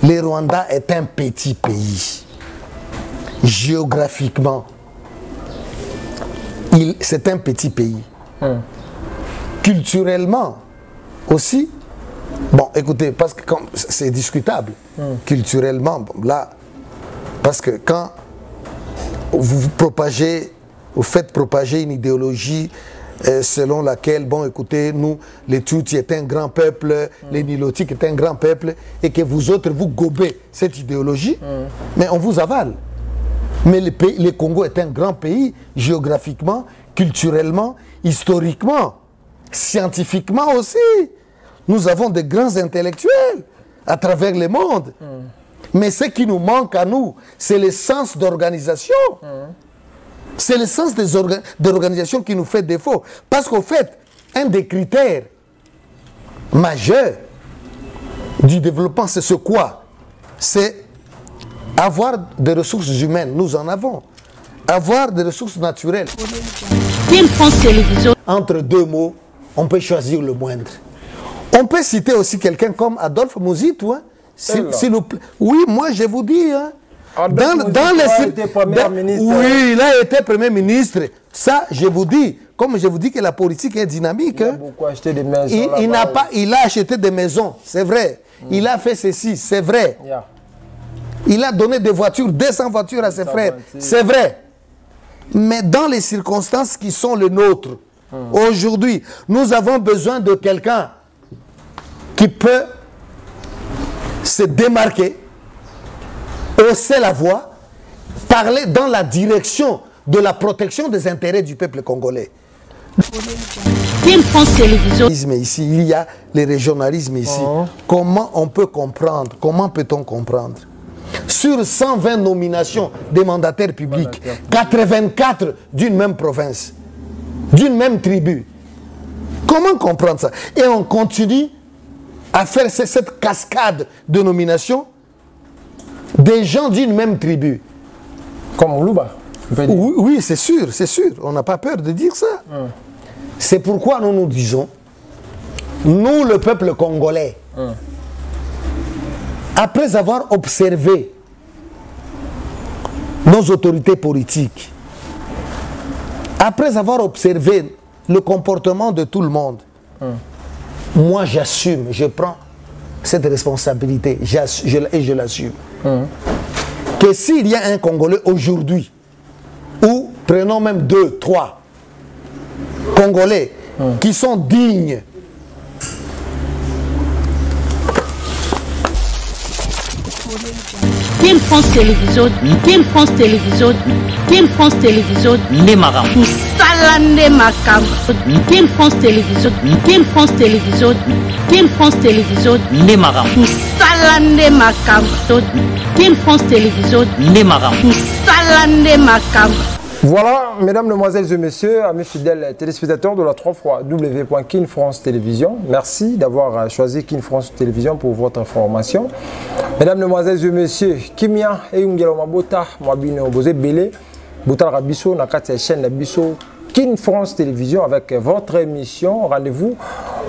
le Rwanda est un petit pays. Géographiquement, c'est un petit pays. Culturellement aussi, bon, écoutez, parce que c'est discutable, culturellement, bon, là, parce que quand vous faites propager une idéologie selon laquelle, bon, écoutez, nous, les Tutsis étaient un grand peuple, les Nilotiques étaient un grand peuple, et que vous autres, vous gobez cette idéologie, mais on vous avale. Mais le Congo est un grand pays, géographiquement, culturellement, historiquement, scientifiquement aussi. Nous avons de grands intellectuels à travers le monde. Mais ce qui nous manque à nous, c'est le sens d'organisation. C'est le sens de l'organisation qui nous fait défaut. Parce qu'au fait, un des critères majeurs du développement, c'est ce quoi? C'est avoir des ressources humaines. Nous en avons. Avoir des ressources naturelles. Entre deux mots, on peut choisir le moindre. On peut citer aussi quelqu'un comme Adolphe Muzitu. Hein, s'il vous plaît. Oui, moi je vous dis. Hein, oui, il a été Premier ministre. Ça, je vous dis. Comme je vous dis que la politique est dynamique. Il a beaucoup acheté des maisons. Il a acheté des maisons, c'est vrai. Il a fait ceci, c'est vrai. Il a donné des voitures, 200 voitures à ses frères, c'est vrai. Mais dans les circonstances qui sont les nôtres, aujourd'hui, nous avons besoin de quelqu'un qui peut se démarquer, hausser la voix, parler dans la direction de la protection des intérêts du peuple congolais. Ici, il y a le régionalisme ici. Comment on peut comprendre? Comment peut-on comprendre? Sur 120 nominations des mandataires publics, 84 d'une même province, d'une même tribu. Comment comprendre ça? Et on continue à faire cette cascade de nominations des gens d'une même tribu. Comme Louba. Oui, c'est sûr, c'est sûr. On n'a pas peur de dire ça. C'est pourquoi nous nous disons, nous, le peuple congolais, après avoir observé nos autorités politiques, après avoir observé le comportement de tout le monde, moi j'assume, je prends cette responsabilité et je l'assume. Que s'il y a un Congolais aujourd'hui, ou prenons même 2, 3 Congolais qui sont dignes Team France Télévision, Team France Télévision, Team France Télévision, les marins. Salande Makam. Team France Télévision, Team France Télévision, Team France Télévision, les marins. Salande Makam. Team France Télévision, les marins. Salande Makam. Voilà, mesdames, mesdemoiselles et messieurs, amis fidèles téléspectateurs de la 3xW.Kin France Télévision, merci d'avoir choisi Kin France Télévision pour votre information. Mesdames, mesdemoiselles et messieurs, Kimia et Ungelo Mabota, Mwabine Obose Bele, Boutal Rabiso, Nakati chaîne Nabiso, Kin France Télévision avec votre émission. Rendez-vous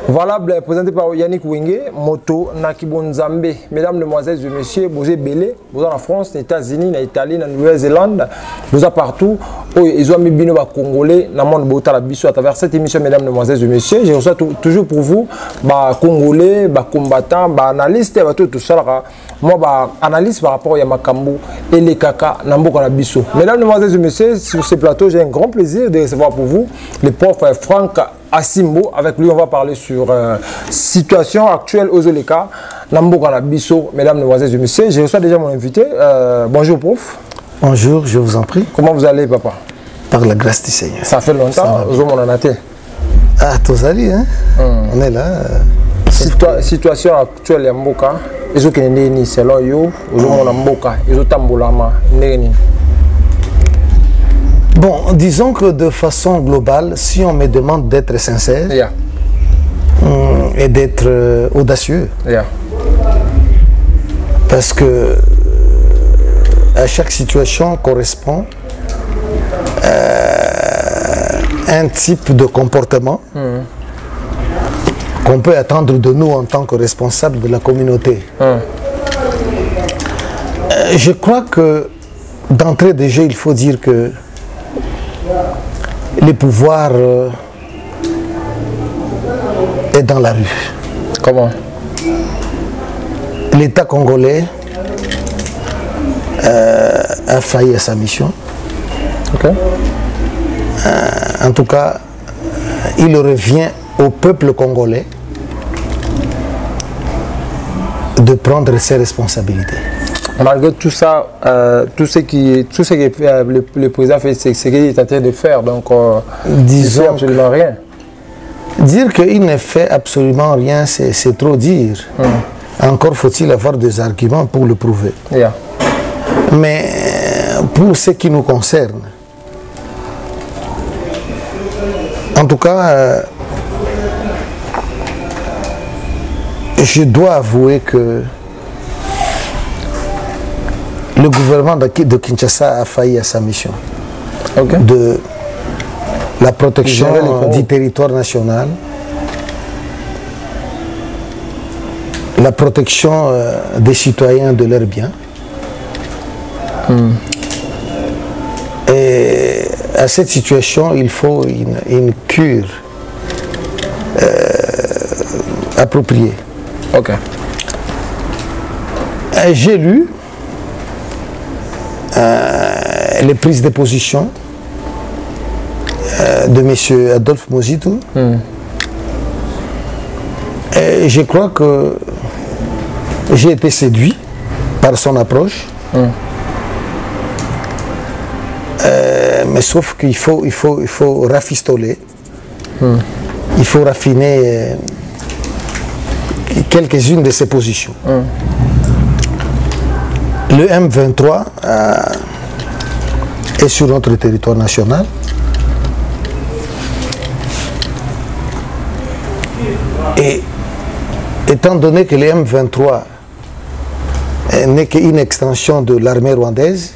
valable présenté par Yannick Wenge, Moto Nakibonzambe. Mesdames, mesdemoiselles et messieurs, vous êtes belé, vous êtes en France, aux États-Unis, en Italie, en Nouvelle-Zélande, vous êtes partout. Ils ont mis bien les Congolais dans le monde Bota Rabiso à travers cette émission, mesdames, mesdemoiselles et messieurs. Je reçois toujours pour vous, Congolais, combattants, analystes, tout ça. Moi, analyse par rapport à Yamakambo et les Kaka Namboka Rabiso. Mesdames, mesdemoiselles et messieurs, sur ce plateau, j'ai un grand plaisir de recevoir pour vous le prof Franck Asimbo. Avec lui, on va parler sur situation actuelle aux Oleka, Namboka Rabiso. Mesdames, mesdemoiselles et messieurs, je reçois déjà mon invité. Bonjour, prof. Bonjour, je vous en prie. Comment vous allez, papa? Par la grâce du Seigneur. Ça fait longtemps, Ah, tous allés, hein? On est là. Situation actuelle à Mboka, ils ont ni selon yo, ils ont Mboka, ils ont tambolama, Bon, disons que de façon globale, si on me demande d'être sincère et d'être audacieux, parce que à chaque situation correspond un type de comportement qu'on peut attendre de nous en tant que responsables de la communauté. Je crois que d'entrée de jeu, il faut dire que le pouvoir est dans la rue. Comment? L'État congolais a failli à sa mission. Okay. En tout cas, il revient au peuple congolais de prendre ses responsabilités. Malgré tout ça, tout ce que le président fait, c'est ce qu'il est en train de faire. Donc, disons, il ne fait absolument rien. Dire qu'il ne fait absolument rien, c'est trop dire. Encore faut-il avoir des arguments pour le prouver. Yeah. Mais pour ce qui nous concerne, en tout cas, je dois avouer que le gouvernement de Kinshasa a failli à sa mission. Okay. De la protection du territoire national, la protection des citoyens de leurs biens. Et à cette situation, il faut une cure appropriée. Ok. J'ai lu les prises de position de M. Adolphe Mozitu. Et je crois que j'ai été séduit par son approche. Mais sauf qu'il faut rafistoler. Il faut raffiner quelques-unes de ses positions. Le M23 est sur notre territoire national. Et étant donné que le M23 n'est qu'une extension de l'armée rwandaise,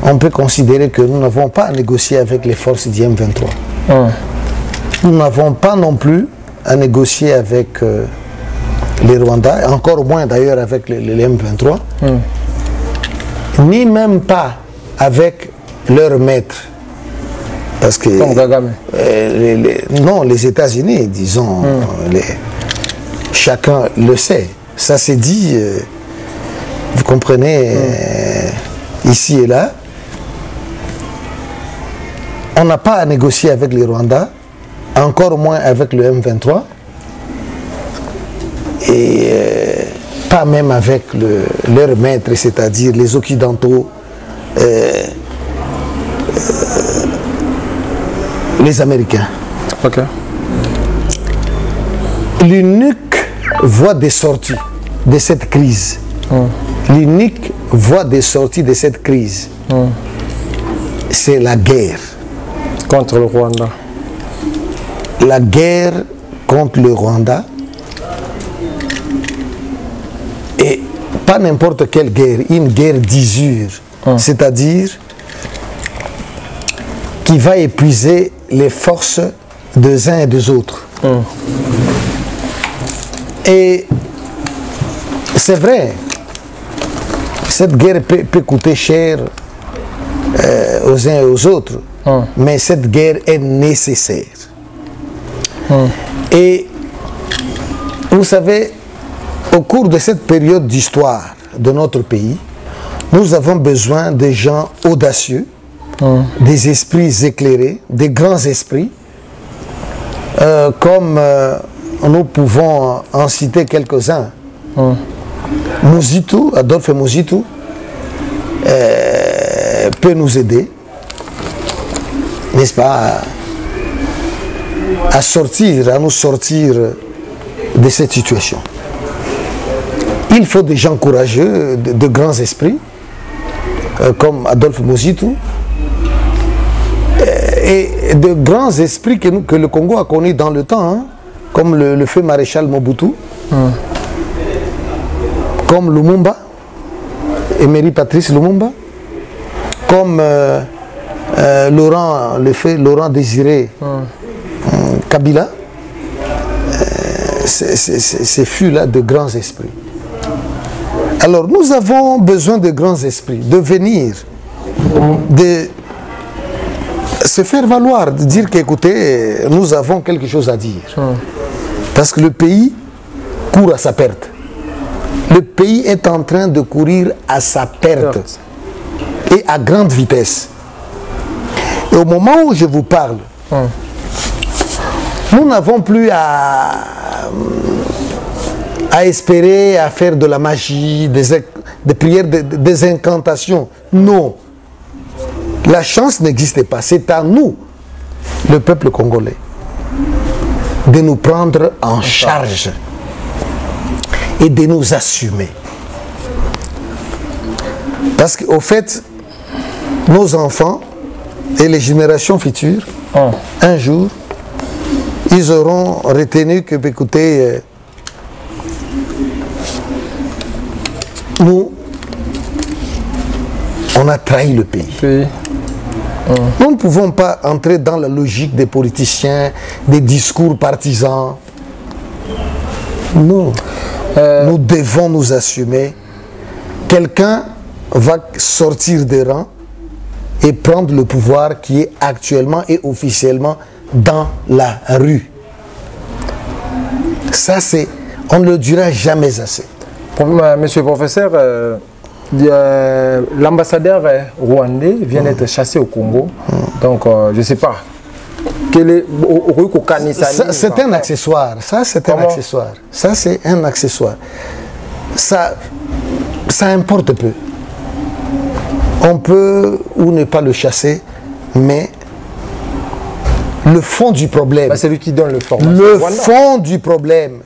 on peut considérer que nous n'avons pas à négocier avec les forces du M23. Nous n'avons pas non plus à négocier avec les Rwandais, encore moins d'ailleurs avec le M23, ni même pas avec leur maître. Parce que non, les États-Unis, disons, chacun le sait. Ça s'est dit, vous comprenez, ici et là. On n'a pas à négocier avec les Rwandais, encore moins avec le M23, et pas même avec leur maître, c'est-à-dire les Occidentaux, les Américains. Ok. L'unique voie de sortie de cette crise, l'unique voie de sortie de cette crise, c'est la guerre. Contre le Rwanda. La guerre contre le Rwanda, et pas n'importe quelle guerre, une guerre d'usure, c'est-à-dire qui va épuiser les forces des uns et des autres. Et c'est vrai, cette guerre peut coûter cher aux uns et aux autres, mais cette guerre est nécessaire. Et vous savez, au cours de cette période d'histoire de notre pays, nous avons besoin de gens audacieux, des esprits éclairés, des grands esprits, comme nous pouvons en citer quelques-uns. Mozitu, Adolphe Mozitu, peut nous aider, n'est-ce pas, à nous sortir de cette situation. Il faut des gens courageux, de grands esprits, comme Adolphe Mozitu, et de grands esprits que le Congo a connus dans le temps, comme le feu maréchal Mobutu, comme Lumumba, Emery Patrice Lumumba, comme Laurent Désiré Kabila. Ces fut là de grands esprits. Alors nous avons besoin de grands esprits, de venir, de se faire valoir, de dire qu'écoutez, nous avons quelque chose à dire. Parce que le pays court à sa perte. Le pays est en train de courir à sa perte. Et à grande vitesse. Et au moment où je vous parle, nous n'avons plus à espérer, à faire de la magie, des prières, des incantations. Non. La chance n'existe pas. C'est à nous, le peuple congolais, de nous prendre en charge et de nous assumer. Parce qu'au fait, nos enfants et les générations futures, un jour, ils auront retenu que, écoutez, nous, on a trahi le pays. Oui. Nous ne pouvons pas entrer dans la logique des politiciens, des discours partisans. Nous devons nous assumer. Quelqu'un va sortir des rangs et prendre le pouvoir qui est actuellement et officiellement dans la rue. Ça, c'est, on ne le dira jamais assez. Monsieur le professeur, l'ambassadeur rwandais vient d'être chassé au Congo. Donc, je ne sais pas. C'est un accessoire. Ça, c'est un accessoire. Ça, c'est un accessoire. Ça importe peu. On peut ou ne pas le chasser, mais le fond du problème. C'est lui qui donne le fond. Le fond du problème,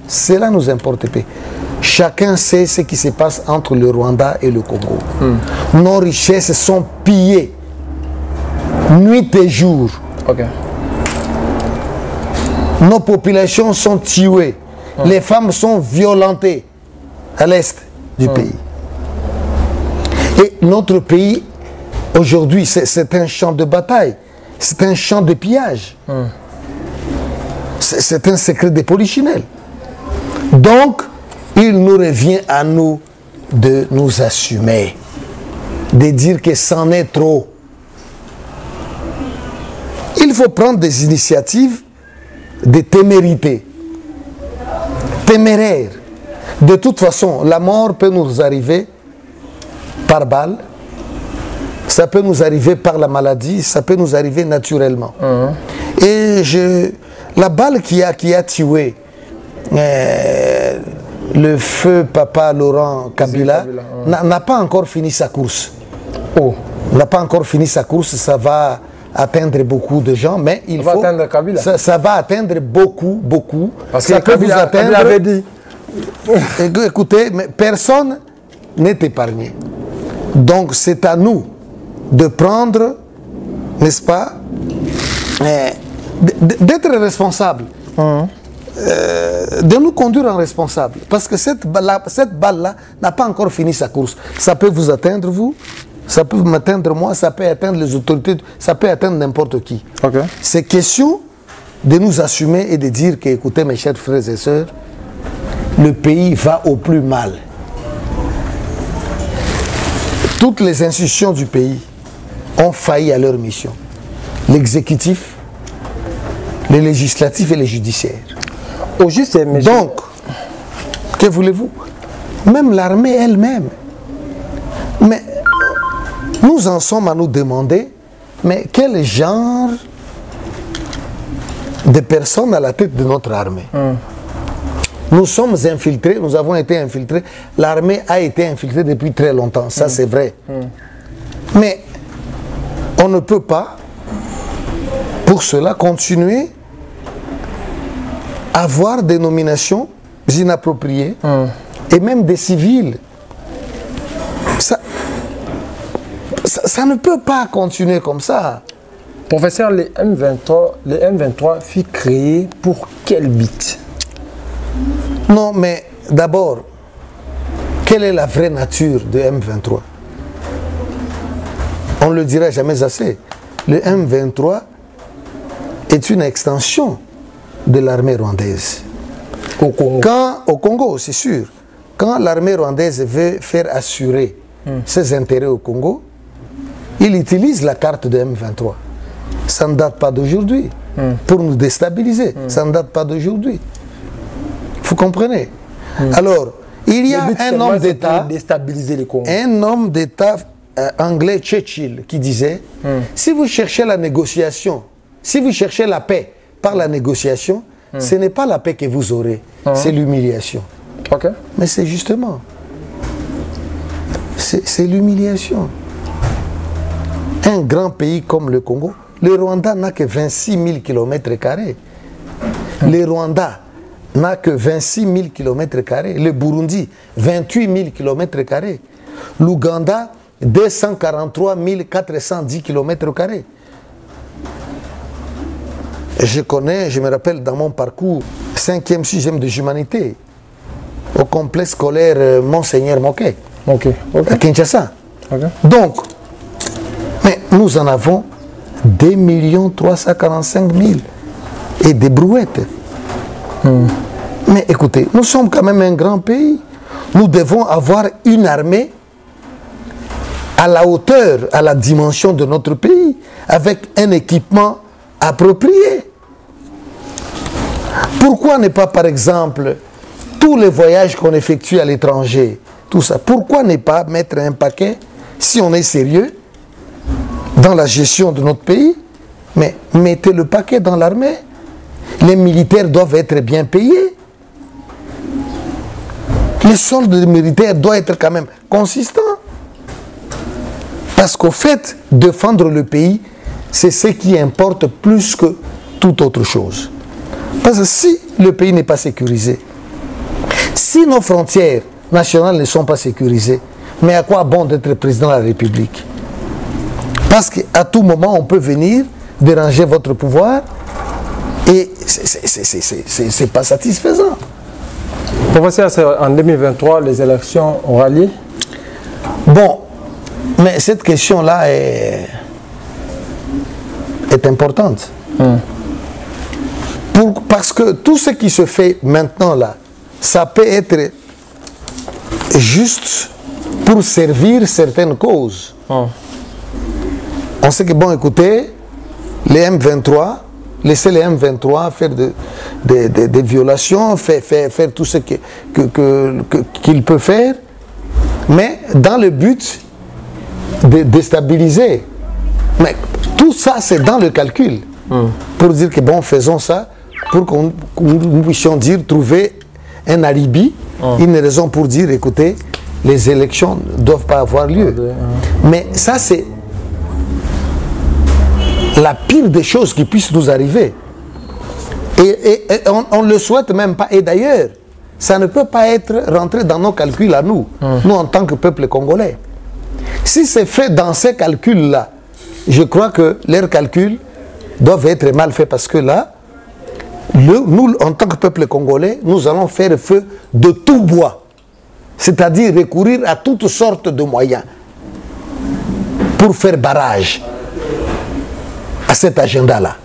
cela nous importe peu. Chacun sait ce qui se passe entre le Rwanda et le Congo. Nos richesses sont pillées, nuit et jour. Nos populations sont tuées. Les femmes sont violentées à l'est du pays. Et notre pays, aujourd'hui, c'est un champ de bataille. C'est un champ de pillage. C'est un secret de polichinelle. Donc, il nous revient à nous de nous assumer. De dire que c'en est trop. Il faut prendre des initiatives de témérité. Téméraire. De toute façon, la mort peut nous arriver par balle, ça peut nous arriver par la maladie, ça peut nous arriver naturellement. Et la balle qui a tué le feu papa Laurent Kabila n'a pas encore fini sa course. N'a pas encore fini sa course, ça va atteindre beaucoup de gens, mais il faut... atteindre Kabila. Ça va atteindre beaucoup. Parce ça que Kabila avait dit. Écoutez, mais personne n'est épargné. Donc c'est à nous de prendre, n'est-ce pas, d'être responsables, de nous conduire en responsable. Parce que cette balle-là n'a pas encore fini sa course. Ça peut vous atteindre, vous, ça peut m'atteindre moi, ça peut atteindre les autorités, ça peut atteindre n'importe qui. C'est question de nous assumer et de dire que, écoutez mes chers frères et sœurs, le pays va au plus mal. Toutes les institutions du pays ont failli à leur mission. L'exécutif, les législatifs et les judiciaires. Donc, que voulez-vous? Même l'armée elle-même. Mais nous en sommes à nous demander, mais quel genre de personnes à la tête de notre armée? Nous sommes infiltrés, nous avons été infiltrés. L'armée a été infiltrée depuis très longtemps, ça c'est vrai. Mais on ne peut pas, pour cela, continuer à avoir des nominations inappropriées et même des civils. Ça ne peut pas continuer comme ça. Professeur, les M23 fut créés pour quel but? Non, mais d'abord, quelle est la vraie nature de M23? On ne le dira jamais assez. Le M23 est une extension de l'armée rwandaise. Au Congo, c'est sûr. quand l'armée rwandaise veut faire assurer ses intérêts au Congo, il utilise la carte de M23. Ça ne date pas d'aujourd'hui. Pour nous déstabiliser, ça ne date pas d'aujourd'hui. Vous comprenez? Alors, il y a un homme d'État, déstabiliser les Congos. Un homme d'État anglais, Churchill, qui disait si vous cherchez la négociation, si vous cherchez la paix par la négociation, ce n'est pas la paix que vous aurez, c'est l'humiliation. Okay. Mais c'est justement, c'est l'humiliation. Un grand pays comme le Congo, le Rwanda n'a que 26 000 km². Le Rwanda n'a que 26 000 km². Le Burundi, 28 000 km². L'Ouganda, 243 410 km². Je connais, je me rappelle dans mon parcours, 5e, 6e de humanité, au complexe scolaire Monseigneur Moquet, à Kinshasa. Donc, mais nous en avons 2 345 000 et des brouettes. Mais écoutez, nous sommes quand même un grand pays. Nous devons avoir une armée à la hauteur, à la dimension de notre pays, avec un équipement approprié. Pourquoi ne pas, par exemple, tous les voyages qu'on effectue à l'étranger, tout ça, pourquoi ne pas mettre un paquet, si on est sérieux, dans la gestion de notre pays, mais mettez le paquet dans l'armée. Les militaires doivent être bien payés. Les soldes des militaires doivent être quand même consistants. Parce qu'au fait, défendre le pays, c'est ce qui importe plus que toute autre chose. Parce que si le pays n'est pas sécurisé, si nos frontières nationales ne sont pas sécurisées, mais à quoi bon d'être président de la République? Parce qu'à tout moment, on peut venir déranger votre pouvoir et c'est pas satisfaisant. Professeur, en 2023, les élections auront lieu? Bon, mais cette question-là est importante. Parce que tout ce qui se fait maintenant là, ça peut être juste pour servir certaines causes. On sait que, bon, écoutez, les M23, laissez les M23 faire des violations, faire tout ce qu'ils peuvent faire, mais dans le but de déstabiliser. Mais tout ça, c'est dans le calcul. Pour dire que, bon, faisons ça, pour que nous puissions dire, trouver un alibi, une raison pour dire, écoutez, les élections ne doivent pas avoir lieu. Mais ça, c'est la pire des choses qui puissent nous arriver. Et on ne le souhaite même pas. Et d'ailleurs, ça ne peut pas être rentré dans nos calculs à nous, nous en tant que peuple congolais. Si c'est fait dans ces calculs-là, je crois que leurs calculs doivent être mal faits parce que là, nous, en tant que peuple congolais, nous allons faire feu de tout bois. C'est-à-dire recourir à toutes sortes de moyens pour faire barrage à cet agenda-là.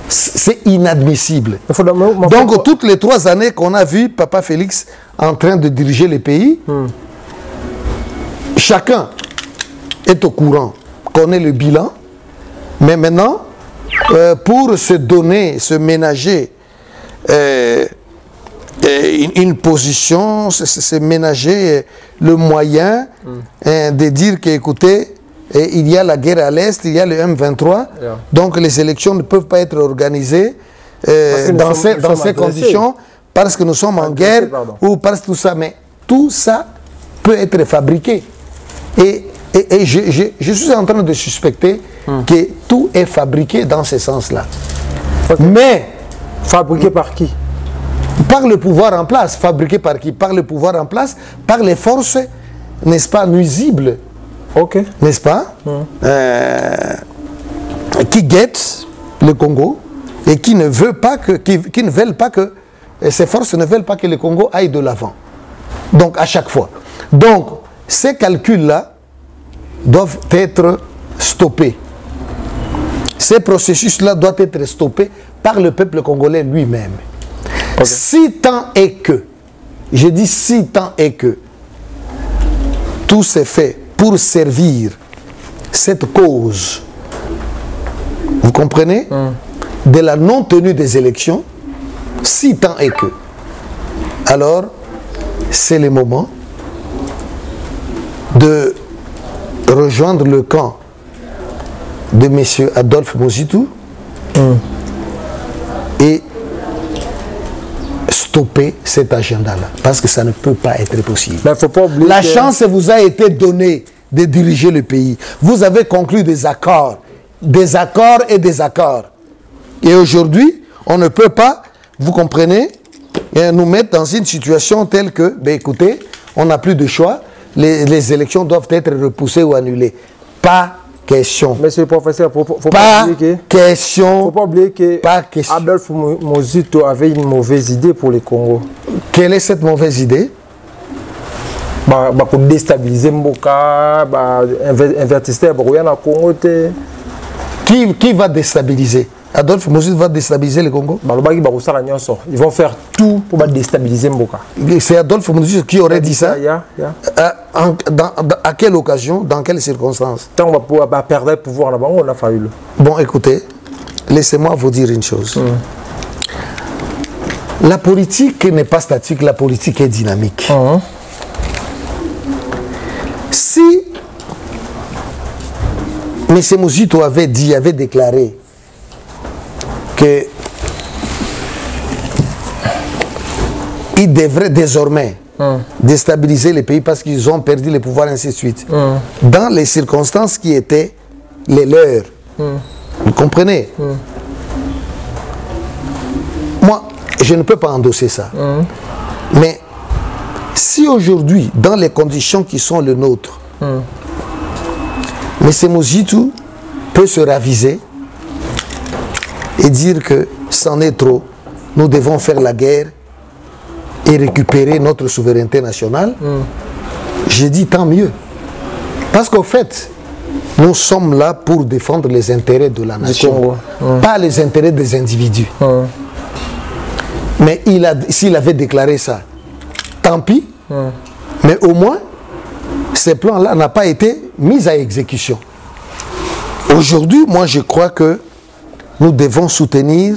C'est inadmissible. Donc, toutes les 3 années qu'on a vu Papa Félix en train de diriger les pays, chacun est au courant, connaît le bilan, mais maintenant, pour se donner, se ménager une position, se ménager le moyen de dire que, écoutez, il y a la guerre à l'Est, il y a le M23, donc les élections ne peuvent pas être organisées dans ces conditions parce que nous sommes en guerre ou parce que tout ça. Mais tout ça peut être fabriqué. Et je suis en train de suspecter que tout est fabriqué dans ce sens-là. Mais fabriqué par qui? Par le pouvoir en place. Fabriqué par qui? Par le pouvoir en place, par les forces, n'est-ce pas, nuisibles. N'est-ce pas? Qui guettent le Congo et qui ne veulent pas que, ces forces ne veulent pas que le Congo aille de l'avant. Donc à chaque fois. Donc ces calculs-là doivent être stoppés. Ces processus-là doivent être stoppés par le peuple congolais lui-même. Si tant est que, je dis si tant est que, tout s'est fait pour servir cette cause, vous comprenez, de la non-tenue des élections, si tant est que, alors c'est le moment de rejoindre le camp de M. Adolphe Mozitu et stopper cet agenda-là, parce que ça ne peut pas être possible. Mais faut pas oublier la que... chance vous a été donnée de diriger le pays. Vous avez conclu des accords et des accords. Et aujourd'hui, on ne peut pas, vous comprenez, nous mettre dans une situation telle que, ben écoutez, on n'a plus de choix, les élections doivent être repoussées ou annulées. Pas question. Monsieur le professeur, faut pas pas oublier que... question. Faut pas oublier que pas question. Adolphe Mozitu avait une mauvaise idée pour les Congo. Quelle est cette mauvaise idée? Pour déstabiliser Mboka, invertir le Congo. Qui va déstabiliser? Adolphe Mozitu va déstabiliser le Congo? Ils vont faire tout pour déstabiliser Mboka. C'est Adolphe Mozitu qui aurait dit ça? Yeah. À quelle occasion? Dans quelles circonstances? Tant qu'on va perdre le pouvoir là-bas, on a failli. Bon, écoutez, laissez-moi vous dire une chose. La politique n'est pas statique, la politique est dynamique. Si M. Mozitu avait déclaré que il devrait désormais déstabiliser les pays parce qu'ils ont perdu le pouvoir, ainsi de suite. Dans les circonstances qui étaient les leurs. Vous comprenez? Moi, je ne peux pas endosser ça. Mais si aujourd'hui, dans les conditions qui sont les nôtres, M. Mozitu peut se raviser et dire que c'en est trop, nous devons faire la guerre et récupérer notre souveraineté nationale, j'ai dit tant mieux. Parce qu'au fait, nous sommes là pour défendre les intérêts de la nation, pas les intérêts des individus. Mais s'il avait déclaré ça, tant pis, mais au moins, ces plans-là n'ont pas été mis à exécution. Aujourd'hui, moi je crois que nous devons soutenir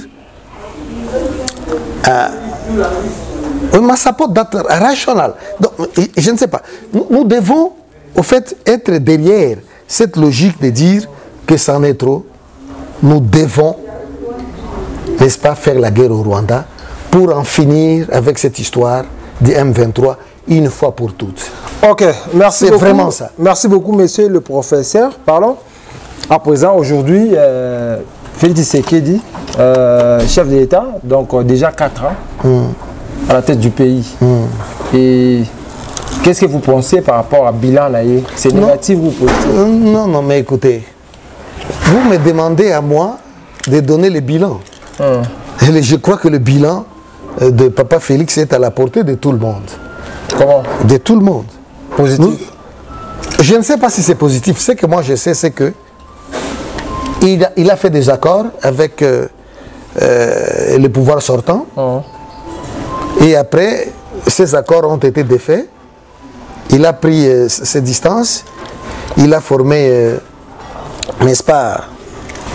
ça peut être rationnel. Donc, je ne sais pas. Nous devons, au fait, être derrière cette logique de dire que c'en est trop. Nous devons, n'est-ce pas, faire la guerre au Rwanda pour en finir avec cette histoire du M23 une fois pour toutes. Ok, merci beaucoup. C'est vraiment ça. Merci beaucoup, monsieur le professeur. Parlons. À présent, aujourd'hui, Félix Tshisekedi, chef de l'État, donc déjà 4 ans. À la tête du pays. Et qu'est-ce que vous pensez par rapport à bilan Naïe? C'est négatif ou positif? Non, mais écoutez, vous me demandez à moi de donner le bilan. Je crois que le bilan de Papa Félix est à la portée de tout le monde. Comment? De tout le monde. Positif? Je ne sais pas si c'est positif. Ce que moi je sais, c'est que il a fait des accords avec le pouvoir sortant. Et après, ces accords ont été défaits. Il a pris ses distances. Il a formé, n'est-ce pas,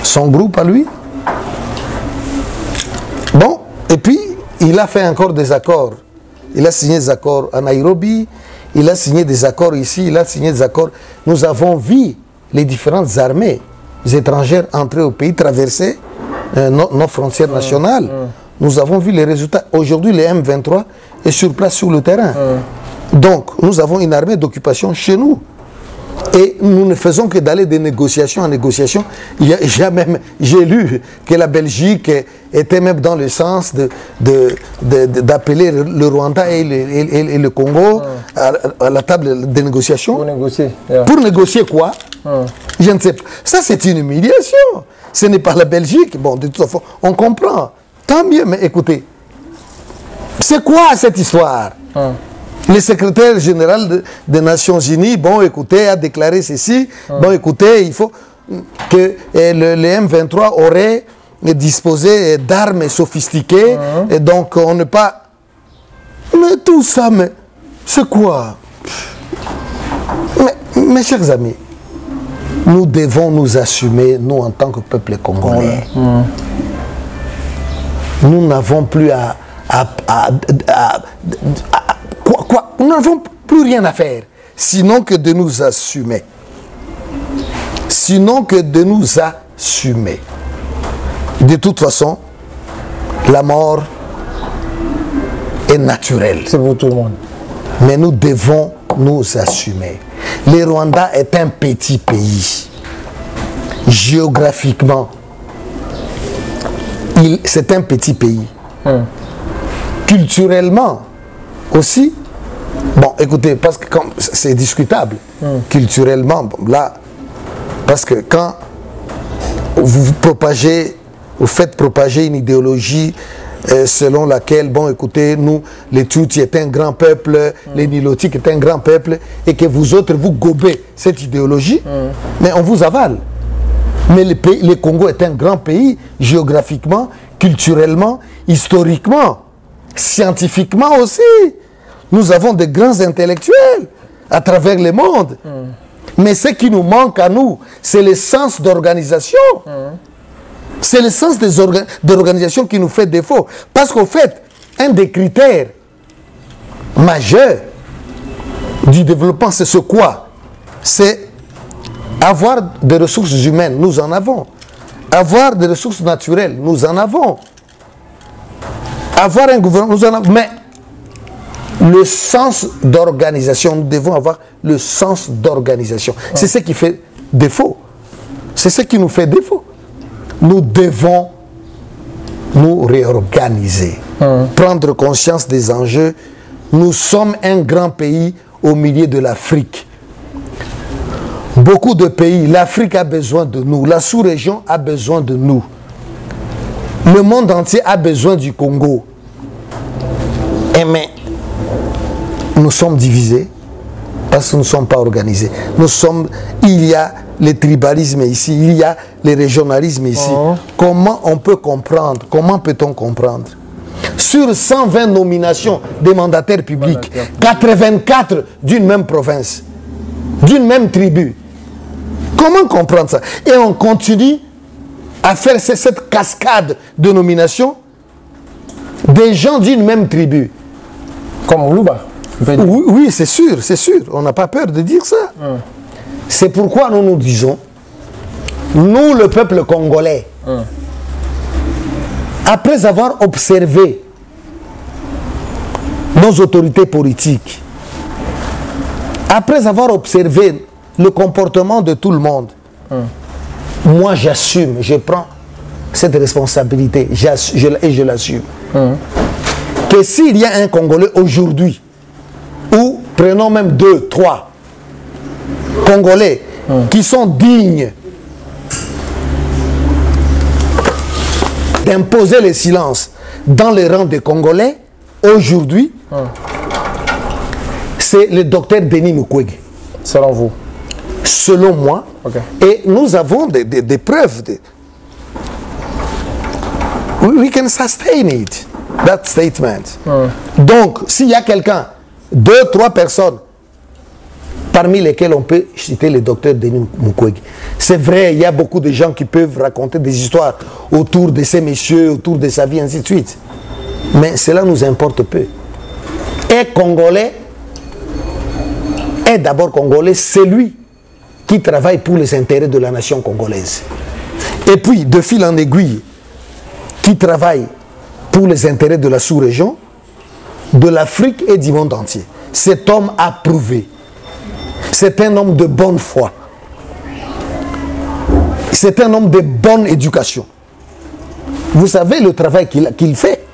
son groupe à lui. Bon, et puis, il a fait encore des accords. Il a signé des accords à Nairobi. Il a signé des accords ici. Il a signé des accords. Nous avons vu les différentes armées étrangères entrer au pays, traverser nos frontières nationales. Nous avons vu les résultats. Aujourd'hui, le M23 est sur place sur le terrain. Donc, nous avons une armée d'occupation chez nous. Et nous ne faisons que d'aller de négociation en négociation. J'ai lu que la Belgique était même dans le sens d'appeler le Rwanda et le Congo à la table de négociation. Pour négocier. Pour négocier quoi? Je ne sais pas. Ça, c'est une humiliation. Ce n'est pas la Belgique. Bon, de toute façon, on comprend. Tant mieux, mais écoutez, c'est quoi cette histoire? Le secrétaire général des Nations Unies, bon, écoutez, a déclaré ceci. Bon, écoutez, il faut que le M23 aurait disposé d'armes sophistiquées. Et donc, on ne pas... Mais tout ça, mais c'est quoi? Mais, mes chers amis, nous devons nous assumer, nous en tant que peuple congolais. Nous n'avons plus nous n'avons plus rien à faire, sinon que de nous assumer. Sinon que de nous assumer. De toute façon, la mort est naturelle. C'est pour tout le monde. Mais nous devons nous assumer. Le Rwanda est un petit pays. Géographiquement, c'est un petit pays. Culturellement aussi, bon, écoutez, parce que c'est discutable, culturellement, bon, là, parce que quand vous faites propager une idéologie selon laquelle, bon, écoutez, nous, les Tutsis est un grand peuple, les Nilotiques est un grand peuple, et que vous autres, vous gobez cette idéologie, mais on vous avale. Mais le Congo est un grand pays, géographiquement, culturellement, historiquement, scientifiquement aussi. Nous avons de grands intellectuels à travers le monde. Mais ce qui nous manque à nous, c'est le sens d'organisation. C'est le sens d'organisation qui nous fait défaut. Parce qu'au fait, un des critères majeurs du développement, c'est ce quoi? C'est avoir des ressources humaines, nous en avons. Avoir des ressources naturelles, nous en avons. Avoir un gouvernement, nous en avons. Mais le sens d'organisation, nous devons avoir le sens d'organisation. C'est ce qui fait défaut. C'est ce qui nous fait défaut. Nous devons nous réorganiser, prendre conscience des enjeux. Nous sommes un grand pays au milieu de l'Afrique. Beaucoup de pays, l'Afrique a besoin de nous, la sous-région a besoin de nous. Le monde entier a besoin du Congo. Mais nous sommes divisés parce que nous ne sommes pas organisés. Il y a le tribalisme ici, il y a le régionalisme ici. Comment on peut comprendre? Comment peut-on comprendre? Sur 120 nominations des mandataires publics, 84 d'une même province, d'une même tribu. Comment comprendre ça? Et on continue à faire cette cascade de nominations des gens d'une même tribu. Comme Louba. Oui, c'est sûr, c'est sûr. On n'a pas peur de dire ça. C'est pourquoi nous nous disons, nous, le peuple congolais, après avoir observé nos autorités politiques, après avoir observé le comportement de tout le monde, moi j'assume, je prends cette responsabilité et je l'assume. Que s'il y a un Congolais aujourd'hui, ou prenons même 2, 3 Congolais qui sont dignes d'imposer le silence dans les rangs des Congolais, aujourd'hui, c'est le docteur Denis Mukwege. Selon vous? Selon moi. Et nous avons des preuves. We can sustain it, that statement. Donc, s'il y a quelqu'un, 2, 3 personnes, parmi lesquelles on peut citer le docteur Denis Mukwege. C'est vrai, il y a beaucoup de gens qui peuvent raconter des histoires autour de ces messieurs, autour de sa vie, ainsi de suite. Mais cela nous importe peu. Et Congolais, est d'abord Congolais, c'est lui qui travaille pour les intérêts de la nation congolaise. Et puis, de fil en aiguille, qui travaille pour les intérêts de la sous-région, de l'Afrique et du monde entier. Cet homme a prouvé. C'est un homme de bonne foi. C'est un homme de bonne éducation. Vous savez le travail qu'il fait,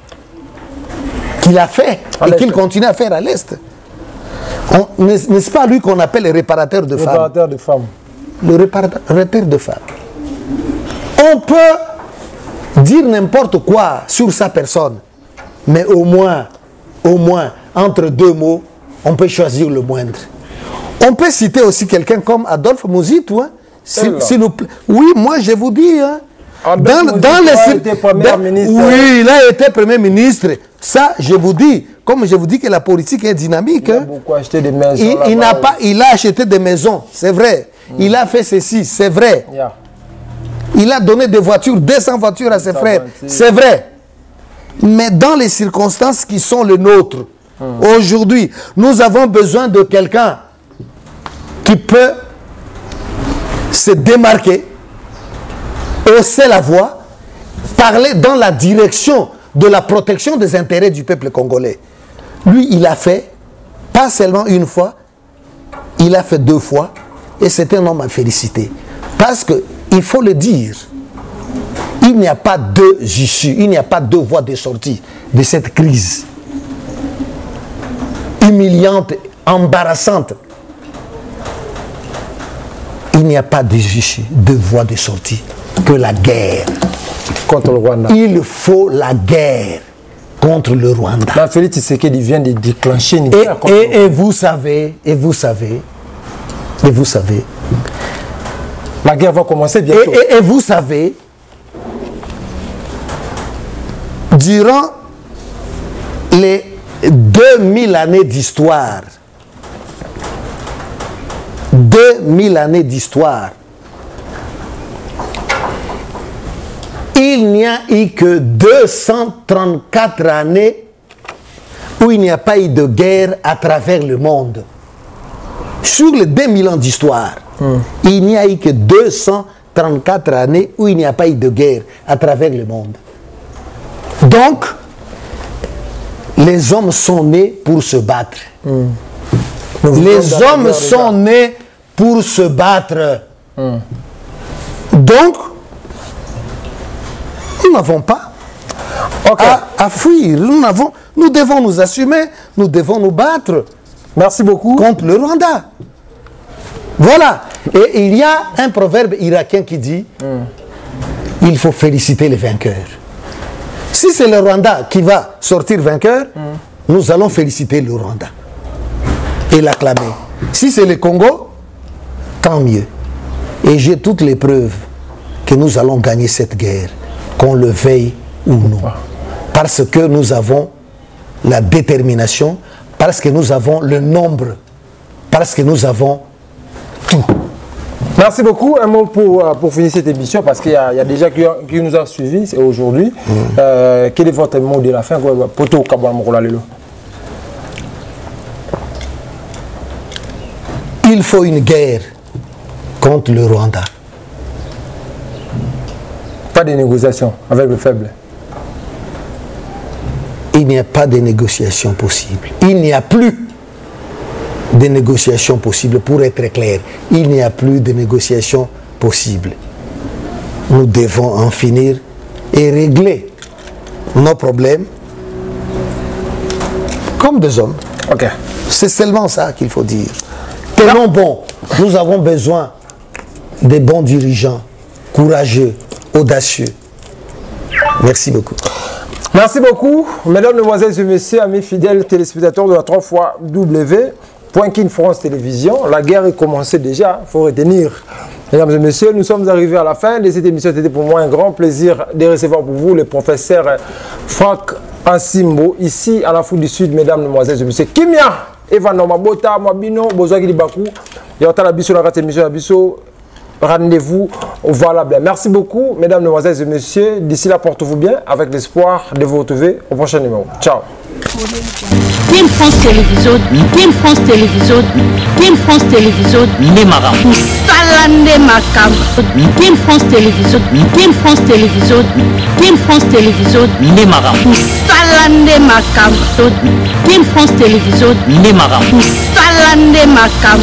qu'il a fait et qu'il continue à faire à l'Est. N'est-ce pas lui qu'on appelle le réparateur de femmes? Le réparateur de femmes. Le réparateur de femmes. On peut dire n'importe quoi sur sa personne, mais au moins, entre deux mots, on peut choisir le moindre. On peut citer aussi quelqu'un comme Adolphe Muzitu. Hein, oui, moi je vous dis. Hein, oui, il a été Premier ministre. Ça, je vous dis, comme je vous dis que la politique est dynamique. Il a beaucoup acheté des maisons. Il a acheté des maisons, c'est vrai. Il a fait ceci, c'est vrai. Yeah. Il a donné des voitures, 200 voitures à ses frères, c'est vrai. Mais dans les circonstances qui sont les nôtres, aujourd'hui, nous avons besoin de quelqu'un qui peut se démarquer, hausser la voix, parler dans la direction de la protection des intérêts du peuple congolais. Lui, il a fait, pas seulement une fois, il a fait 2 fois, et c'est un homme à féliciter. Parce qu'il faut le dire, il n'y a pas deux issues, il n'y a pas 2 voies de sortie de cette crise humiliante, embarrassante. Il n'y a pas de issue, 2 voies de sortie que la guerre contre le Rwanda. Il faut la guerre contre le Rwanda. La Félix Tshisekedi vient de déclencher une guerre. Et vous savez, la guerre va commencer bientôt. Et vous savez, durant les 2000 années d'histoire, 2000 années d'histoire, il n'y a eu que 234 années où il n'y a pas eu de guerre à travers le monde. Sur les 2000 ans d'histoire, il n'y a eu que 234 années où il n'y a pas eu de guerre à travers le monde. Donc, les hommes sont nés pour se battre. Les hommes sont nés pour se battre. Donc, nous n'avons pas à fuir. Nous devons nous assumer, nous devons nous battre. Merci beaucoup. Contre le Rwanda. Voilà. Et il y a un proverbe irakien qui dit il faut féliciter les vainqueurs. Si c'est le Rwanda qui va sortir vainqueur, nous allons féliciter le Rwanda et l'acclamer. Si c'est le Congo, tant mieux. Et j'ai toutes les preuves que nous allons gagner cette guerre, qu'on le veuille ou non. Parce que nous avons la détermination, parce que nous avons le nombre, parce que nous avons tout. Merci beaucoup. Un mot pour finir cette émission, parce qu'il y a déjà qui nous a suivis aujourd'hui. Quel est votre mot de la fin? Il faut une guerre contre le Rwanda. Pas de négociation avec le faible. Il n'y a pas de négociation possible. Il n'y a plus de négociation possible, pour être clair. Il n'y a plus de négociation possible. Nous devons en finir et régler nos problèmes comme des hommes. Okay. C'est seulement ça qu'il faut dire. Tenons bon. Nous avons besoin de bons dirigeants, courageux, audacieux. Merci beaucoup. Merci beaucoup, mesdames, mesdemoiselles et messieurs, amis fidèles téléspectateurs de la 3xW.Kin France Télévision. La guerre est commencée déjà, il faut retenir. Mesdames et messieurs, nous sommes arrivés à la fin de cette émission. C'était pour moi un grand plaisir de recevoir pour vous le professeur Franck Ansimbo, ici à l'Afrique du Sud, mesdames, mesdemoiselles et messieurs. Kimia, Evan Mabota, Mabino, Bozwaki Bakou, Yota Labiso, la émission Labiso. Rendez-vous valable. Merci beaucoup, mesdames, mesdemoiselles et messieurs. D'ici là, portez-vous bien avec l'espoir de vous retrouver au prochain numéro. Ciao. Kin France Télévision, Kin France Télévision, Kin France Télévision, Nemara. Salande Makam. Kin France Télévision, Kin France Télévision, Kin France Télévision, Nemara. Salande Makam. Kin France Télévision, Nemara. Salande Makam.